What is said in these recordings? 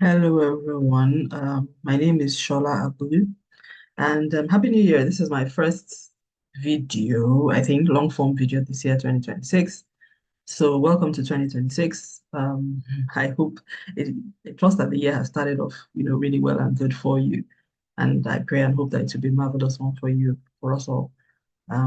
Hello, everyone. My name is Sola Abulu, and Happy New Year. This is my first video, I think, long form video this year, 2026. So, welcome to 2026. I hope I trust that the year has started off, really well and good for you. And I pray and hope that it will be a marvelous one for you, for us all,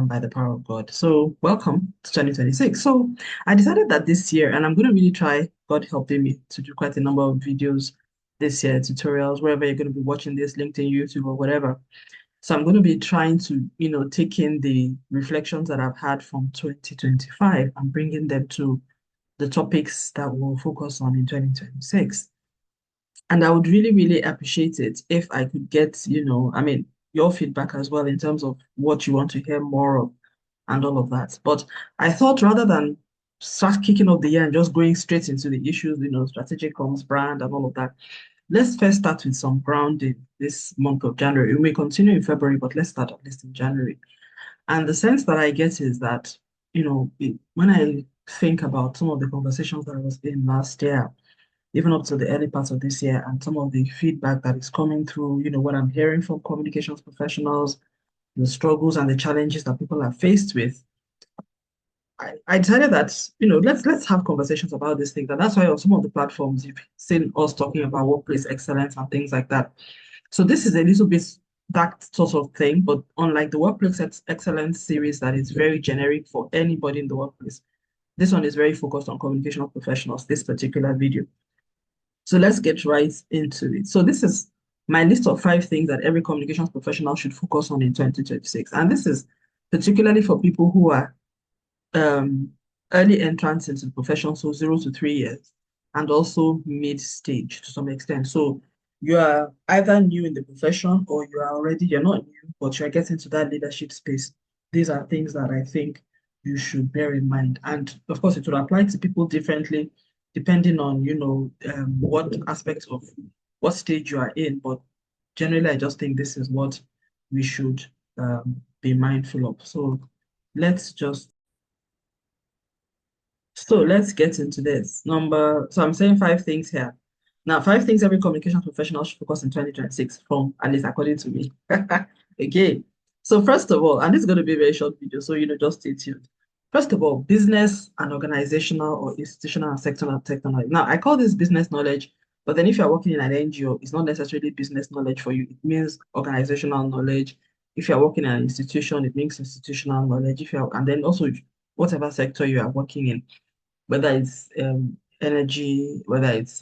by the power of God. So, welcome to 2026. So, I decided that this year, and I'm going to really try, God helping me, to do quite a number of videos this year, tutorials, wherever you're going to be watching this, LinkedIn, YouTube, or whatever. So, I'm going to be trying to, take in the reflections that I've had from 2025 and bringing them to the topics that we'll focus on in 2026. And I would really, really appreciate it if I could get, your feedback as well in terms of what you want to hear more of and all of that. But I thought rather than start kicking off the year and just going straight into the issues, strategic comms, brand, and all of that, let's first start with some grounding this month of January. We may continue in February, but let's start at least in January. And the sense that I get is that, when I think about some of the conversations that I was in last year, even up to the early parts of this year, and some of the feedback that is coming through, what I'm hearing from communications professionals, the struggles and the challenges that people are faced with, I decided that, let's have conversations about these things. And that's why on some of the platforms you've seen us talking about workplace excellence and things like that. So this is a little bit that sort of thing, but unlike the workplace excellence series that is very generic for anybody in the workplace, this one is very focused on communication professionals, this particular video. So let's get right into it. So this is my list of 5 things that every communications professional should focus on in 2026. And this is particularly for people who are um, early entrants into the profession, so 0 to 3 years, and also mid-stage to some extent. So you are either new in the profession or you're not new, but you're getting to that leadership space. These are things that I think you should bear in mind. And of course, it will apply to people differently depending on, what aspects of what stage you are in. But generally, I just think this is what we should be mindful of. So let's get into this. So I'm saying 5 things here. Now, 5 things every communication professional should focus in 2026 from, at least according to me. Okay. So first of all, and this is going to be a very short video, so just stay tuned. First of all, business and organizational or institutional and sectional technology. Now, I call this business knowledge, but then if you're working in an NGO, it's not necessarily business knowledge for you. It means organizational knowledge. If you're working in an institution, it means institutional knowledge. And then also whatever sector you are working in, whether it's energy, whether it's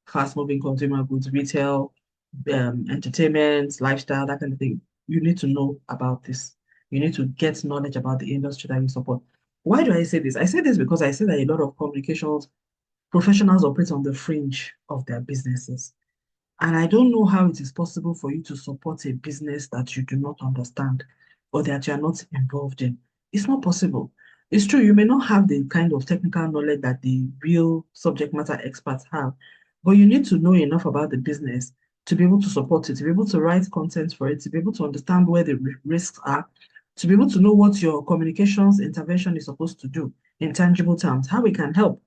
fast-moving consumer goods, retail, entertainment, lifestyle, that kind of thing. You need to know about this. You need to get knowledge about the industry that you support. Why do I say this? I say this because I see that a lot of communications professionals operate on the fringe of their businesses. And I don't know how it is possible for you to support a business that you do not understand or that you are not involved in. It's not possible. It's true, you may not have the kind of technical knowledge that the real subject matter experts have, but you need to know enough about the business to be able to support it, to be able to write content for it, to be able to understand where the risks are, to be able to know what your communications intervention is supposed to do in tangible terms, how it can help,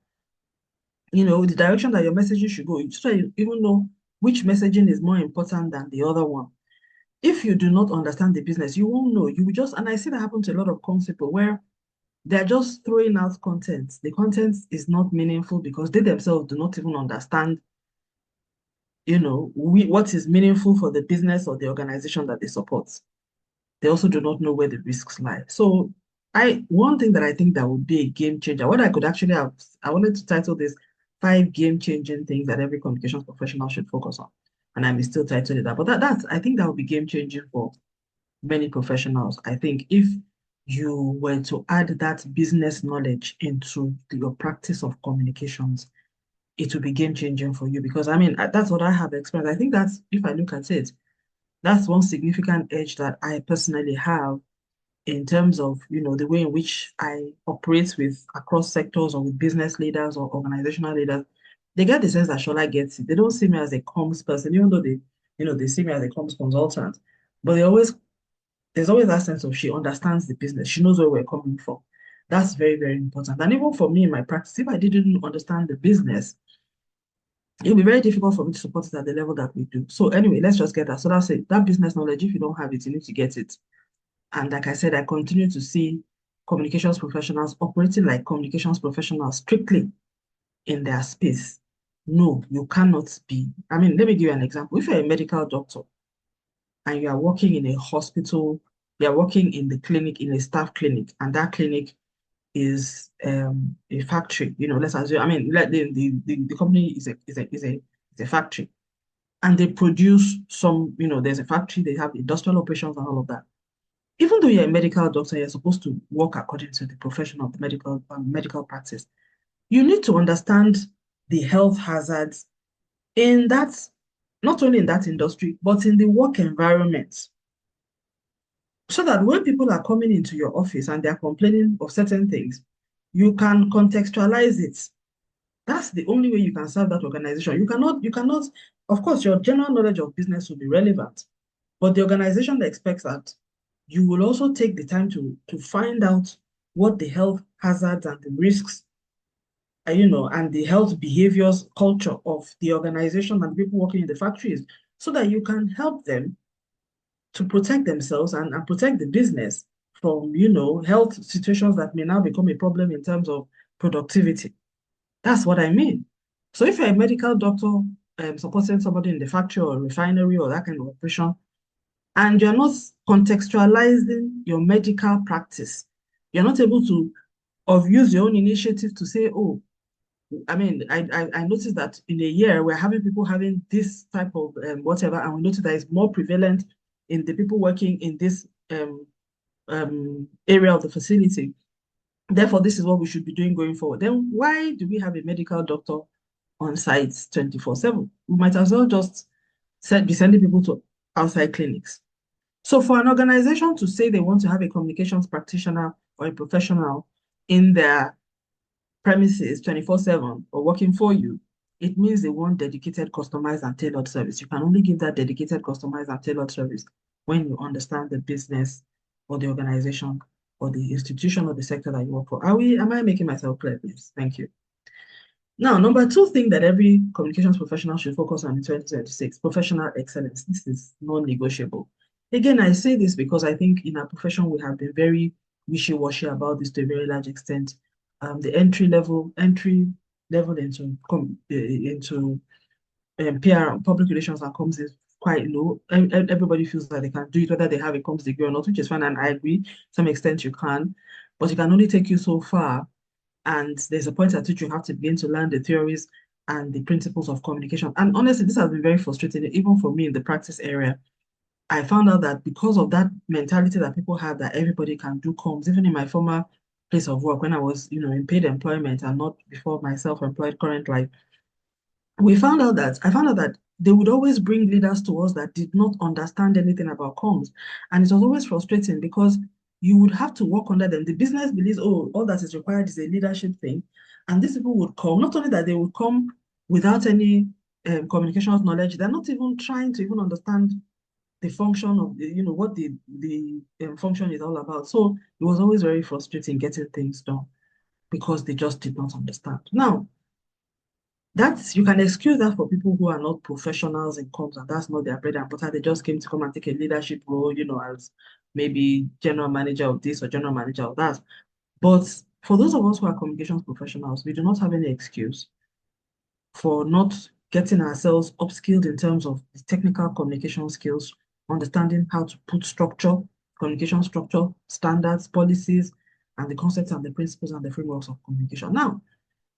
the direction that your messaging should go. You try to even know which messaging is more important than the other one. If you do not understand the business, you won't know. You will just, and I see that happen to a lot of comms people where they're just throwing out content. The content is not meaningful because they themselves do not even understand, what is meaningful for the business or the organization that they support. They also do not know where the risks lie. So one thing that I think that would be a game changer, what I could actually have, I wanted to title this 5 game-changing things that every communications professional should focus on. And I may still title it that. But I think that would be game-changing for many professionals. I think if you were to add that business knowledge into your practice of communications, it will be game-changing for you. Because I mean, that's what I have experienced. I think that's, if I look at it, that's one significant edge that I personally have in terms of, the way in which I operate with across sectors or with business leaders or organizational leaders. They get the sense that Shola gets it. They don't see me as a comms person, even though they see me as a comms consultant. But there's always that sense of she understands the business. She knows where we're coming from. That's very, very important. And even for me in my practice, if I didn't understand the business, It'll be very difficult for me to support it at the level that we do. So anyway, let's just get that. So that's it. That business knowledge, if you don't have it, you need to get it. And like I said, I continue to see communications professionals operating like communications professionals strictly in their space. No, you cannot be. I mean, let me give you an example. If you're a medical doctor and you are working in a hospital, you are working in the clinic, in a staff clinic, and that clinic is a factory. Let's assume, I mean, let the company is a factory, and they produce some, there's a factory, they have industrial operations and all of that. Even though you're a medical doctor, you're supposed to work according to the profession of the medical practice. You need to understand the health hazards in that, not only in that industry, but in the work environment. So that when people are coming into your office and they're complaining of certain things, you can contextualize it. That's the only way you can serve that organization. You cannot, of course, your general knowledge of business will be relevant, but the organization expects that you will also take the time to find out what the health hazards and the risks, and the health behaviors culture of the organization and the people working in the factories, so that you can help them to protect themselves and protect the business from, health situations that may now become a problem in terms of productivity. That's what I mean. So if you're a medical doctor supporting somebody in the factory or refinery or that kind of operation, and you're not contextualizing your medical practice, you're not able to use your own initiative to say, oh, I mean, I noticed that in a year we're having people having this type of whatever, and we notice that it's more prevalent in the people working in this area of the facility. Therefore, this is what we should be doing going forward. Then why do we have a medical doctor on site 24/7? We might as well just be sending people to outside clinics. So for an organization to say they want to have a communications practitioner or a professional in their premises 24/7 or working for you, it means they want dedicated, customized, and tailored service. You can only give that dedicated, customized, and tailored service when you understand the business or the organization or the institution or the sector that you work for. Am I making myself clear, please? Thank you. Now, number two thing that every communications professional should focus on in 2026, professional excellence. This is non-negotiable. Again, I say this because I think in our profession, we have been very wishy-washy about this to a very large extent. The entry level into PR, public relations and comms is quite low. Everybody feels that they can do it, whether they have a comms degree or not, which is fine, and I agree. To some extent you can, but it can only take you so far. And there's a point at which you have to begin to learn the theories and the principles of communication. And honestly, this has been very frustrating, even for me in the practice area. I found out that because of that mentality that people have that everybody can do comms, even in my former place of work when I was, in paid employment and not before my self-employed current life, I found out that they would always bring leaders to us that did not understand anything about comms. And it was always frustrating because you would have to work under them. The business believes, oh, all that is required is a leadership thing. And these people would come, not only that they would come without any communications knowledge, they're not even trying to even understand the function of what the function is all about. So it was always very frustrating getting things done because they just did not understand. Now, you can excuse that for people who are not professionals in comms and that's not their bread and butter. They just came to come and take a leadership role, as maybe general manager of this or general manager of that. But for those of us who are communications professionals, we do not have any excuse for not getting ourselves upskilled in terms of the technical communication skills, understanding how to put structure, communication structure, standards, policies, and the concepts and the principles and the frameworks of communication. Now,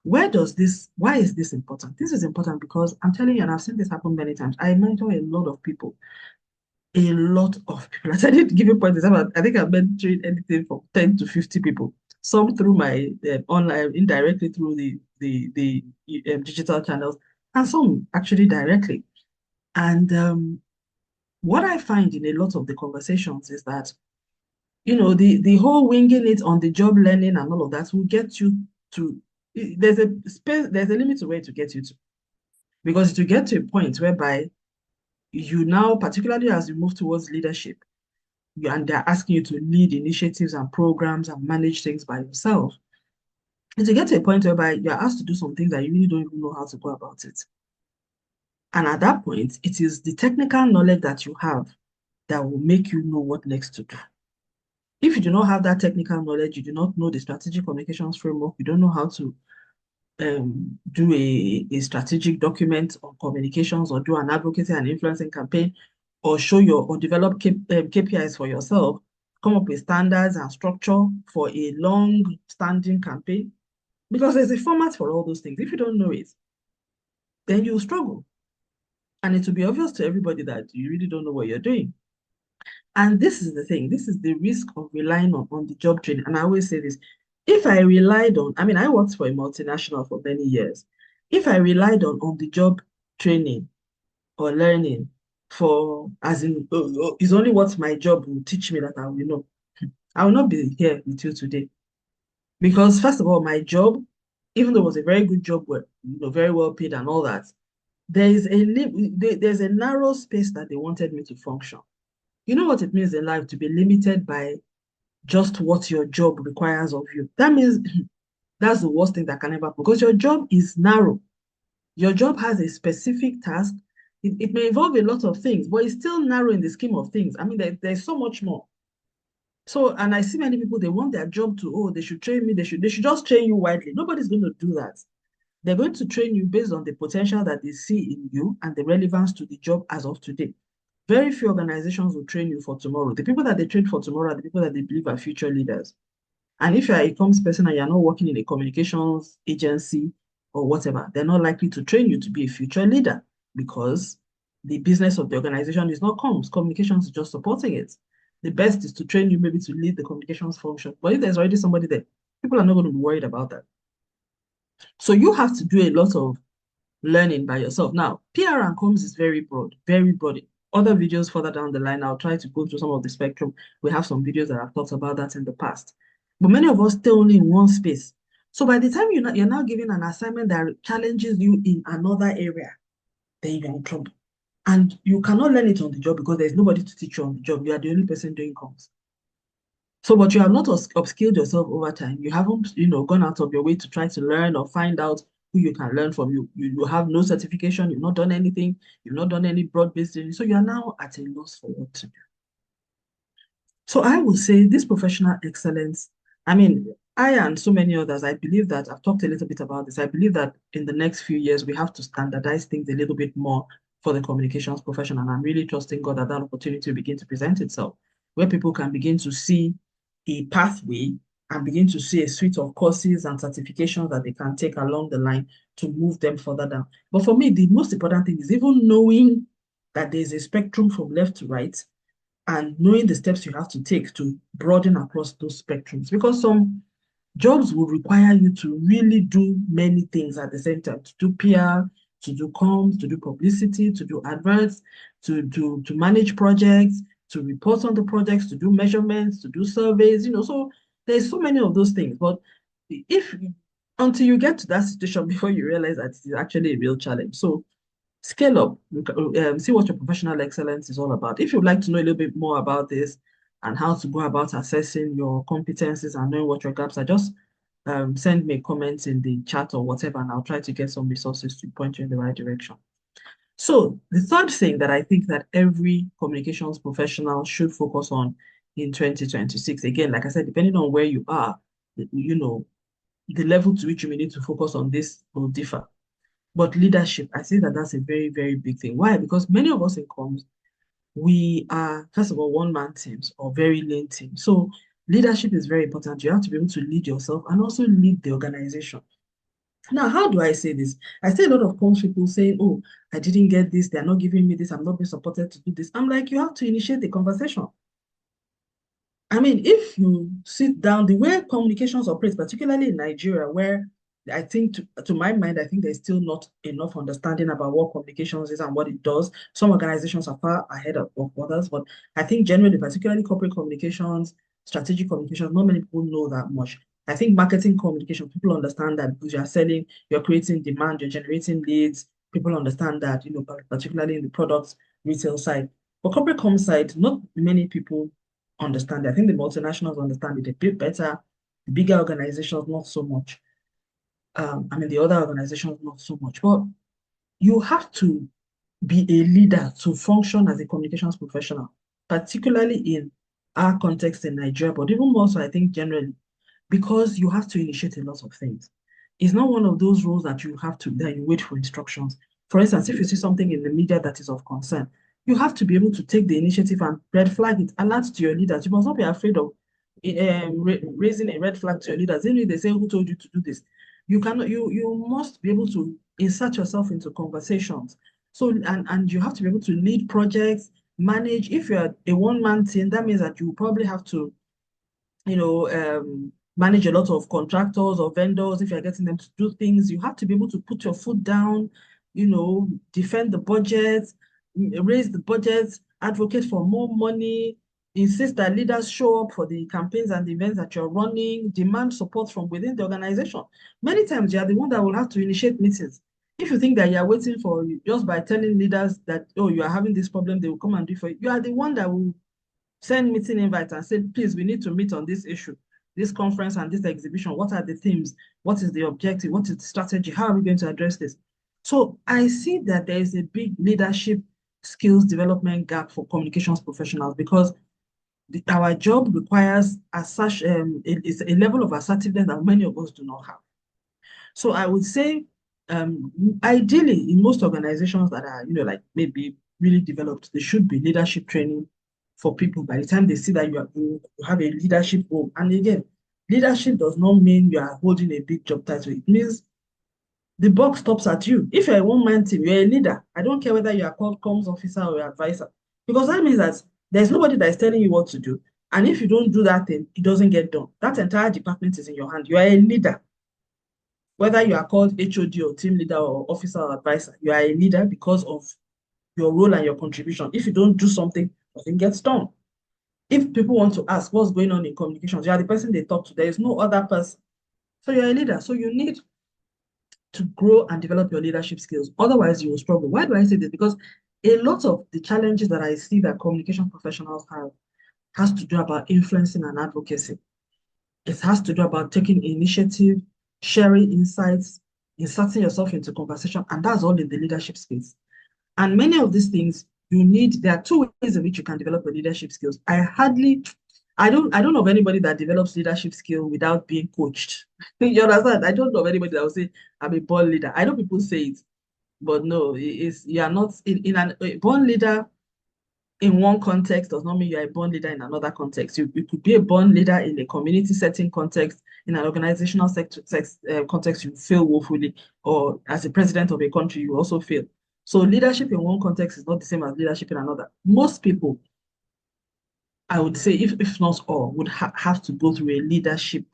why is this important? This is important because I'm telling you, and I've seen this happen many times. I mentor a lot of people. A lot of people. As I did give you point example, I think I've mentored anything from 10 to 50 people. Some through my online, indirectly through the digital channels, and some actually directly. And what I find in a lot of the conversations is that the whole winging it on the job learning and all of that will get you to there's a limit to where to get you to, because to get to a point whereby you now, particularly as you move towards leadership, and they're asking you to lead initiatives and programs and manage things by yourself, and to get to a point whereby you're asked to do some things that you really don't even know how to go about it. And at that point, it is the technical knowledge that you have that will make you know what next to do. If you do not have that technical knowledge, you do not know the strategic communications framework, you don't know how to do a strategic document on communications or do an advocacy and influencing campaign or show your or develop KPIs for yourself, come up with standards and structure for a long-standing campaign, because there's a format for all those things. If you don't know it, then you'll struggle. And it will be obvious to everybody that you really don't know what you're doing. And this is the thing, this is the risk of relying on the job training. And I always say this, if I relied on, I mean, I worked for a multinational for many years. If I relied on the job training or learning for, as in, is only what my job will teach me that I will know, I will not be here with you today. Because first of all, my job, even though it was a very good job, very well paid and all that, there's a narrow space that they wanted me to function. You know what it means in life to be limited by just what your job requires of you. That means that's the worst thing that can ever happen because your job is narrow. Your job has a specific task. It may involve a lot of things, but it's still narrow in the scheme of things. I mean, there's so much more. So, and I see many people, they want their job to, oh, they should train me, they should just train you widely. Nobody's going to do that. They're going to train you based on the potential that they see in you and the relevance to the job as of today. Very few organizations will train you for tomorrow. The people that they train for tomorrow are the people that they believe are future leaders. And if you're a comms person and you're not working in a communications agency or whatever, they're not likely to train you to be a future leader because the business of the organization is not comms. Communications is just supporting it. The best is to train you maybe to lead the communications function. But if there's already somebody there, people are not going to be worried about that. So you have to do a lot of learning by yourself. Now, PR and comms is very broad, very broad. Other videos further down the line, I'll try to go through some of the spectrum. We have some videos that have talked about that in the past. But many of us stay only in one space. So by the time you're now given an assignment that challenges you in another area, then you're in trouble. And you cannot learn it on the job because there's nobody to teach you on the job. You are the only person doing comms. So, but you have not upskilled yourself over time. You haven't, gone out of your way to try to learn or find out who you can learn from. You have no certification. You've not done anything. You've not done any broad-based training. So you are now at a loss for what to do. So I would say this professional excellence, I mean, I and so many others, I believe that I've talked a little bit about this. I believe that in the next few years, we have to standardize things a little bit more for the communications profession. And I'm really trusting God that that opportunity will begin to present itself, where people can begin to see a pathway and begin to see a suite of courses and certifications that they can take along the line to move them further down. But for me, the most important thing is even knowing that there's a spectrum from left to right and knowing the steps you have to take to broaden across those spectrums. Because some jobs will require you to really do many things at the same time, to do PR, to do comms, to do publicity, to do adverts, to manage projects, to report on the projects, to do measurements, to do surveys, so there's so many of those things. But if until you get to that situation before you realize that it is actually a real challenge. So scale up, see what your professional excellence is all about. If you'd like to know a little bit more about this and how to go about assessing your competencies and knowing what your gaps are, just send me a comment in the chat or whatever, and I'll try to get some resources to point you in the right direction. So the third thing that I think that every communications professional should focus on in 2026, again, like I said, depending on where you are, the level to which you may need to focus on this will differ. But leadership, I say that that's a very, very big thing. Why? Because many of us in comms, we are, first of all, one-man teams or very lean teams. So leadership is very important. You have to be able to lead yourself and also lead the organization. Now, how do I say this? I see a lot of comms people saying, oh, I didn't get this. They're not giving me this. I'm not being supported to do this. I'm like, you have to initiate the conversation. I mean, if you sit down, the way communications operates, particularly in Nigeria, where I think, to my mind, I think there's still not enough understanding about what communications is and what it does. Some organizations are far ahead of others, but I think generally, particularly corporate communications, strategic communications, not many people know that much. I think marketing communication, people understand that because you're selling, you're creating demand, you're generating leads. People understand that, particularly in the products retail side. But corporate com side, not many people understand it. I think the multinationals understand it a bit better. The bigger organizations, not so much. I mean, the other organizations, not so much. But you have to be a leader to function as a communications professional, particularly in our context in Nigeria, but even more so, I think generally, because you have to initiate a lot of things. It's not one of those roles that you have to that you wait for instructions. For instance, if you see something in the media that is of concern, you have to be able to take the initiative and red flag it, alert to your leaders. You must not be afraid of raising a red flag to your leaders. Even if they say, "Who told you to do this?" You cannot. You must be able to insert yourself into conversations. So and you have to be able to lead projects, manage. If you're a one-man team, that means that you probably have to manage a lot of contractors or vendors. If you're getting them to do things, you have to be able to put your foot down, defend the budget, raise the budget, advocate for more money, insist that leaders show up for the campaigns and the events that you're running, demand support from within the organization. Many times you are the one that will have to initiate meetings. If you think that you're waiting for just by telling leaders that, oh, you are having this problem, they will come and do it for you, you are the one that will send meeting invite and say, please, we need to meet on this issue, this conference and this exhibition. What are the themes? What is the objective? What is the strategy? How are we going to address this? So I see that there is a big leadership skills development gap for communications professionals because our job requires as such a level of assertiveness that many of us do not have. So I would say, ideally, in most organizations that are, like maybe really developed, there should be leadership training for people by the time they see that you have a leadership role. And again, leadership does not mean you are holding a big job title. It means the buck stops at you. If you're a one-man team, you're a leader. I don't care whether you are called comms officer or advisor, because that means that there's nobody that is telling you what to do. And if you don't do that thing, it doesn't get done. That entire department is in your hand. You are a leader. Whether you are called HOD or team leader or officer or advisor, you are a leader because of your role and your contribution. If you don't do something, nothing gets done. If people want to ask what's going on in communications, you are the person they talk to. There is no other person. So you're a leader. So you need to grow and develop your leadership skills. Otherwise, you will struggle. Why do I say this? Because a lot of the challenges that I see that communication professionals have has to do about influencing and advocacy. It has to do about taking initiative, sharing insights, inserting yourself into conversation, and that's all in the leadership space. And many of these things there are two ways in which you can develop your leadership skills. I don't know of anybody that develops leadership skill without being coached. You understand? I don't know of anybody that will say, I'm a born leader. I know people say it, but no, you are not a born leader in one context does not mean you're a born leader in another context. You could be a born leader in a community setting context, in an organizational context, you fail woefully, or as a president of a country, you also fail. So leadership in one context is not the same as leadership in another. Most people, I would say, if not all, would have to go through a leadership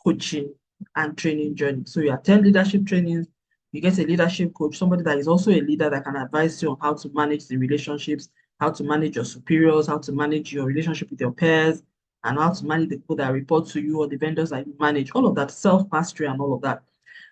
coaching and training journey. So you attend leadership trainings, you get a leadership coach, somebody that is also a leader that can advise you on how to manage the relationships, how to manage your superiors, how to manage your relationship with your peers, and how to manage the people that report to you or the vendors that you manage, all of that self-mastery and all of that.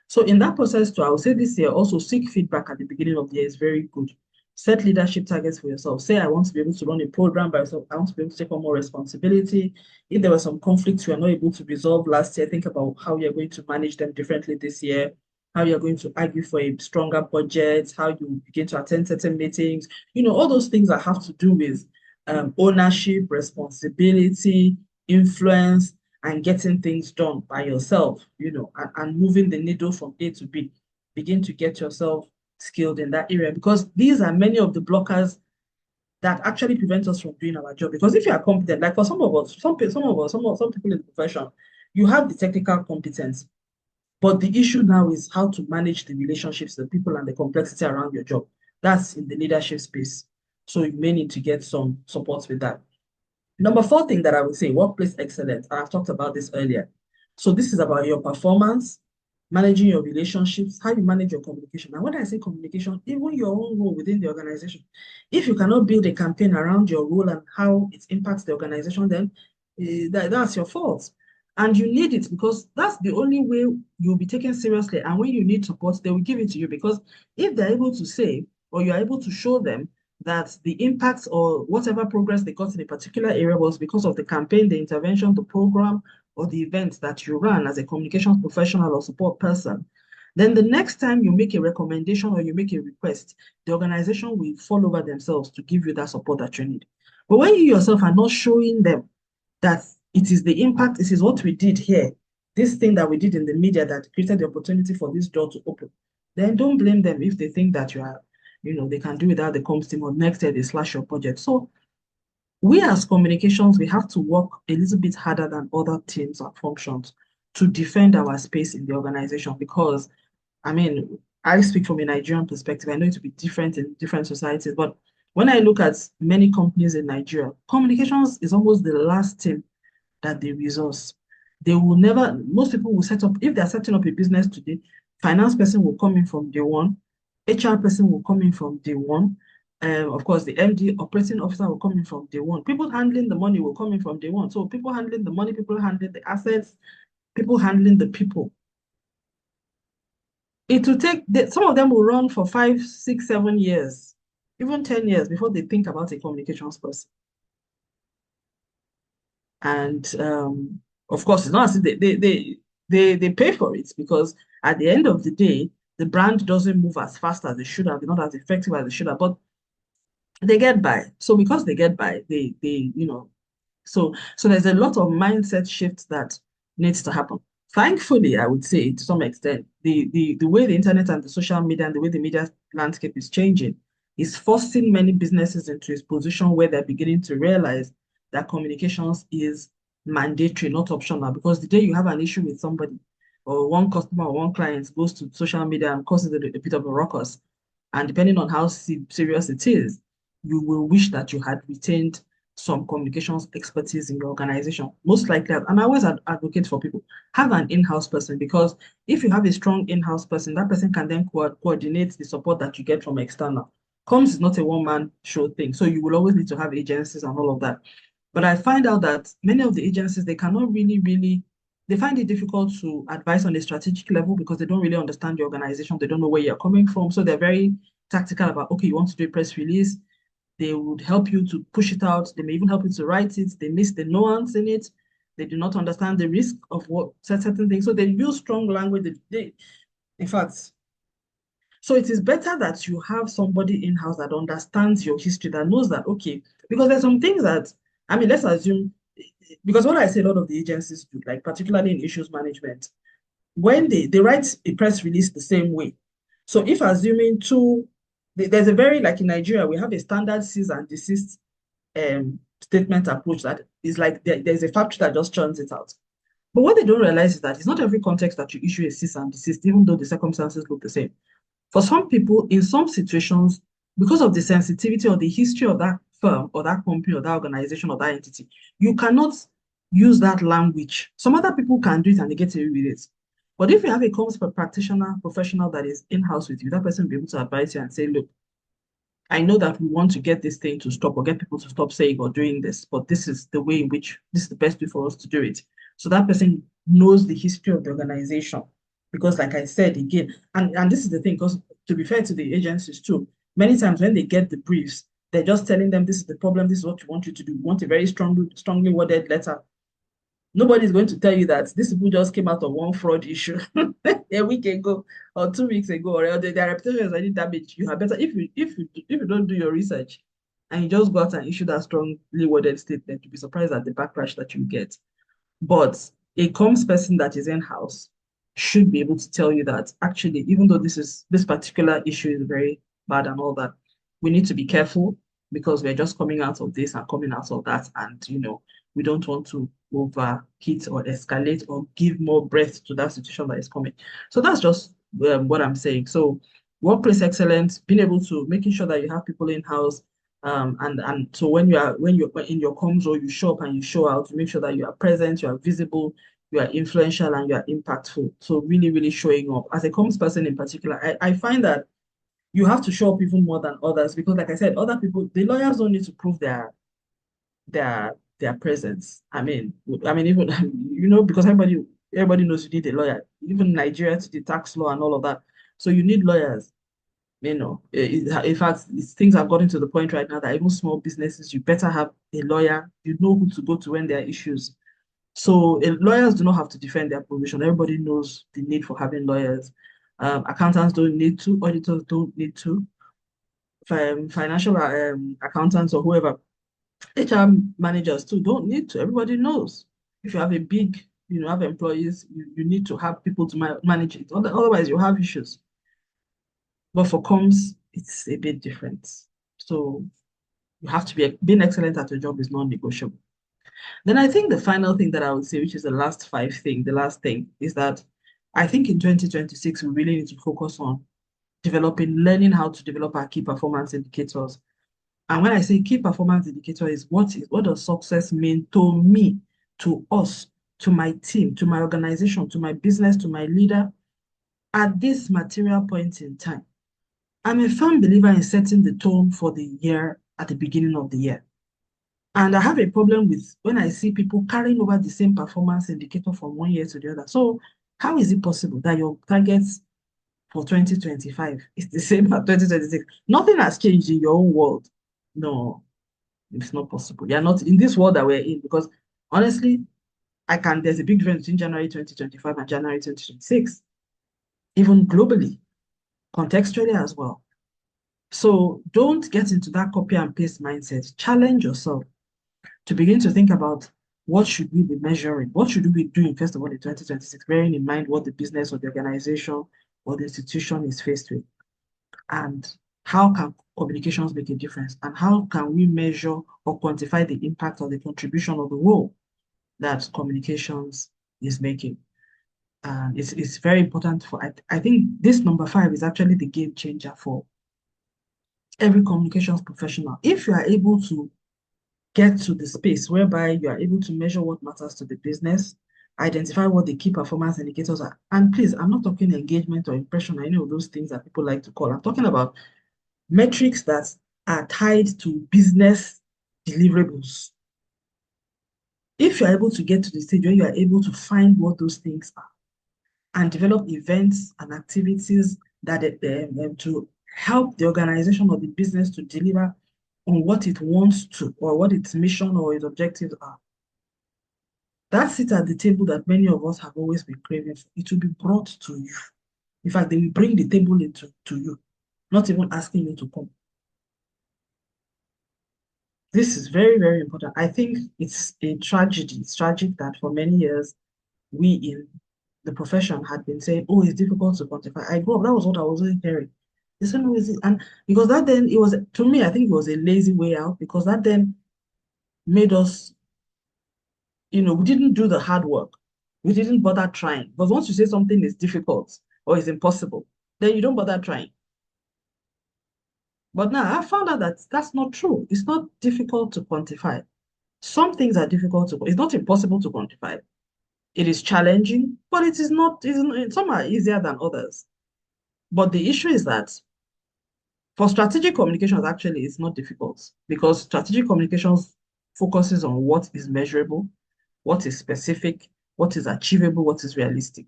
So in that process too, I would say this year also seek feedback at the beginning of the year is very good. Set leadership targets for yourself. Say, I want to be able to run a program by myself. I want to be able to take on more responsibility. If there were some conflicts you are not able to resolve last year, think about how you're going to manage them differently this year, how you're going to argue for a stronger budget, how you begin to attend certain meetings, all those things that have to do with ownership, responsibility, influence, and getting things done by yourself, and moving the needle from A to B. Begin to get yourself skilled in that area because these are many of the blockers that actually prevent us from doing our job. Because if you are competent, like for some of us, some people in the profession, you have the technical competence, but the issue now is how to manage the relationships, the people, and the complexity around your job. That's in the leadership space. So you may need to get some support with that. Number four thing that I would say, workplace excellence. I've talked about this earlier. So this is about your performance, managing your relationships, how you manage your communication. And when I say communication, even your own role within the organization. If you cannot build a campaign around your role and how it impacts the organization, then that's your fault. And you need it because that's the only way you'll be taken seriously. And when you need support, they will give it to you because if they're able to say, or you're able to show them that the impact or whatever progress they got in a particular area was because of the campaign, the intervention, the program, or the event that you ran as a communications professional or support person, Then the next time you make a recommendation or you make a request, the organization will fall over themselves to give you that support that you need. But when you yourself are not showing them that it is the impact, it is what we did here, this thing that we did in the media that created the opportunity for this door to open, then don't blame them if they think that you are, they can do without the comms team or next year they slash your budget. So we as communications, we have to work a little bit harder than other teams and functions to defend our space in the organization because I mean, I speak from a Nigerian perspective. I know it will be different in different societies, but when I look at many companies in Nigeria, communications is almost the last thing that they resource. They will never, most people will set up, if they're setting up a business today, finance person will come in from day one, HR person will come in from day one. Of course, the MD operating officer will come in from day one. People handling the money will come in from day one. So people handling the money, people handling the assets, people handling the people. It will take, some of them will run for 5, 6, 7 years, even 10 years before they think about a communications person. And of course, it's not as if they pay for it because at the end of the day, the brand doesn't move as fast as it should have, not as effective as it should have, but they get by. So because they get by, so there's a lot of mindset shifts that needs to happen. Thankfully, I would say to some extent, the way the internet and the social media and the way the media landscape is changing is forcing many businesses into a position where they're beginning to realize that communications is mandatory, not optional. Because the day you have an issue with somebody or one customer or one client goes to social media and causes a bit of a ruckus, and depending on how serious it is, you will wish that you had retained some communications expertise in your organization. Most likely, and I always advocate for people, have an in-house person because if you have a strong in-house person, that person can then coordinate the support that you get from external. Comms is not a one-man show thing, so you will always need to have agencies and all of that. But I find out that many of the agencies, they cannot really, they find it difficult to advise on a strategic level because they don't really understand the organization. They don't know where you're coming from. So they're very tactical about, okay, you want to do a press release, they would help you to push it out. They may even help you to write it. They miss the nuance in it. They do not understand the risk of what certain things. So they use strong language. In fact, so it is better that you have somebody in-house that understands your history, that knows that, okay, because there's some things that, I mean, let's assume, because what I say a lot of the agencies do, like particularly in issues management, when they write a press release the same way. So if assuming there's a very, like in Nigeria, we have a standard cease and desist statement approach that is like there's a factory that just churns it out. But what they don't realize is that it's not every context that you issue a cease and desist, even though the circumstances look the same. For some people, in some situations, because of the sensitivity or the history of that firm or that company or that organization or that entity, you cannot use that language. Some other people can do it and they get away with it. But if you have a comms practitioner, professional that is in-house with you, that person will be able to advise you and say, look, I know that we want to get this thing to stop or get people to stop saying or doing this, but this is the way in which this is the best way for us to do it. So that person knows the history of the organization. Because like I said again, and this is the thing, because to be fair to the agencies too, many times when they get the briefs, they're just telling them this is the problem, this is what we want you to do. We want a very strongly worded letter. Nobody's going to tell you that these people just came out of one fraud issue a week ago or 2 weeks ago, or their reputation is already damaged. You have better if you don't do your research and you just go out and issue that strongly worded statement, you'll be surprised at the backlash that you get. But a comms person that is in-house should be able to tell you that actually, even though this particular issue is very bad and all that, we need to be careful because we're just coming out of this and coming out of that, and we don't want to overheat or escalate or give more breath to that situation that is coming. So that's just what I'm saying. So workplace excellence, being able to making sure that you have people in house, and so when you're in your comms role, you show up and you show out. You make sure that you are present, you are visible, you are influential, and you are impactful. So really showing up as a comms person in particular. I find that you have to show up even more than others because, like I said, other people, the lawyers don't need to prove their presence. I mean, even because everybody knows you need a lawyer. Even Nigeria to the tax law and all of that. So you need lawyers. In fact, things have gotten to the point right now that even small businesses, you better have a lawyer. You know who to go to when there are issues. So lawyers do not have to defend their position. Everybody knows the need for having lawyers. Accountants don't need to, auditors don't need to, financial accountants or whoever, HR managers too don't need to. Everybody knows. If you have a big, have employees, you need to have people to manage it. Otherwise, you have issues. But for comms, it's a bit different. So you have to being excellent at your job is non-negotiable. Then I think the final thing that I would say, which is the last thing, is that I think in 2026, we really need to focus on learning how to develop our key performance indicators. And when I say key performance indicator is what does success mean to me, to us, to my team, to my organization, to my business, to my leader at this material point in time. I'm a firm believer in setting the tone for the year at the beginning of the year. And I have a problem with when I see people carrying over the same performance indicator from one year to the other. So how is it possible that your targets for 2025 is the same as 2026? Nothing has changed in your own world. No, it's not possible. You're not in this world that we're in because honestly, there's a big difference between January 2025 and January 2026, even globally, contextually as well. So don't get into that copy and paste mindset. Challenge yourself to begin to think about what should we be measuring? What should we be doing, first of all, in 2026, bearing in mind what the business or the organization or the institution is faced with? And how can communications make a difference? And how can we measure or quantify the impact or the contribution or the role that communications is making? And it's very important I think this number 5 is actually the game changer for every communications professional. If you are able to get to the space whereby you are able to measure what matters to the business, identify what the key performance indicators are. And please, I'm not talking engagement or impression, I know those things that people like to call. I'm talking about metrics that are tied to business deliverables. If you're able to get to the stage where you are able to find what those things are and develop events and activities that to help the organization or the business to deliver on what it wants to, or what its mission or its objectives are. That seat at the table that many of us have always been craving for, it will be brought to you. In fact, they will bring the table to you, not even asking you to come. This is very, very important. I think it's a tragedy. It's tragic that for many years, we in the profession had been saying, oh, it's difficult to quantify. I grew up, that was what I was hearing. This one was, and because that then it was, to me, I think it was a lazy way out because that then made us, we didn't do the hard work. We didn't bother trying. Because once you say something is difficult or is impossible, then you don't bother trying. But now I found out that that's not true. It's not difficult to quantify. Some things are difficult to, it's not impossible to quantify. It is challenging, but it is not, some are easier than others. But the issue is that for strategic communications, actually, it's not difficult because strategic communications focuses on what is measurable, what is specific, what is achievable, what is realistic,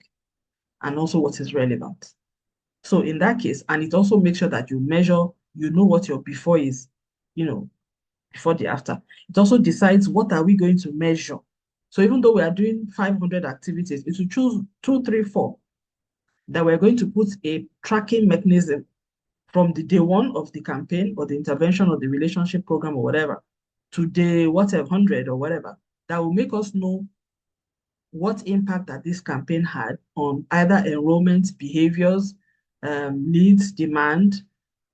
and also what is relevant. So in that case, and it also makes sure that you measure, you know what your before is, before the after. It also decides what are we going to measure. So even though we are doing 500 activities, it will choose 2, 3, 4 that we're going to put a tracking mechanism from the day one of the campaign or the intervention or the relationship program or whatever to day whatever 100 or whatever that will make us know what impact that this campaign had on either enrollment behaviors, needs, demand,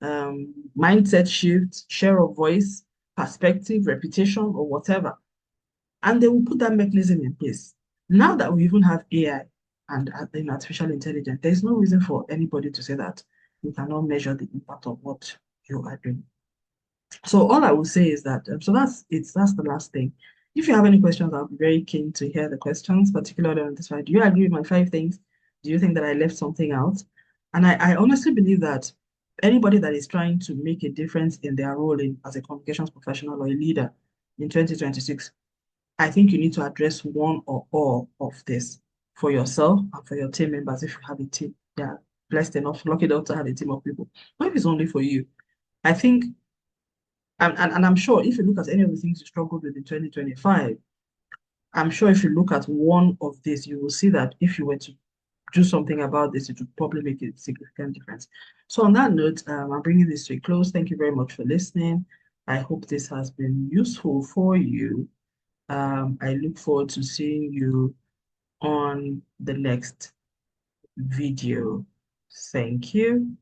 mindset shift, share of voice, perspective, reputation, or whatever. And they will put that mechanism in place. Now that we even have AI and artificial intelligence, there's no reason for anybody to say that you cannot measure the impact of what you are doing. So all I will say is that, so that's the last thing. If you have any questions, I'll be very keen to hear the questions, particularly on this one. Do you agree with my 5 things? Do you think that I left something out? And I honestly believe that anybody that is trying to make a difference in their role as a communications professional or a leader in 2026, I think you need to address one or all of this for yourself and for your team members if you have a team. Yeah, blessed enough, lucky enough to have a team of people. But if it's only for you, I think, and I'm sure if you look at any of the things you struggled with in 2025, I'm sure if you look at one of these, you will see that if you were to do something about this, it would probably make a significant difference. So on that note, I'm bringing this to a close. Thank you very much for listening. I hope this has been useful for you. I look forward to seeing you on the next video. Thank you.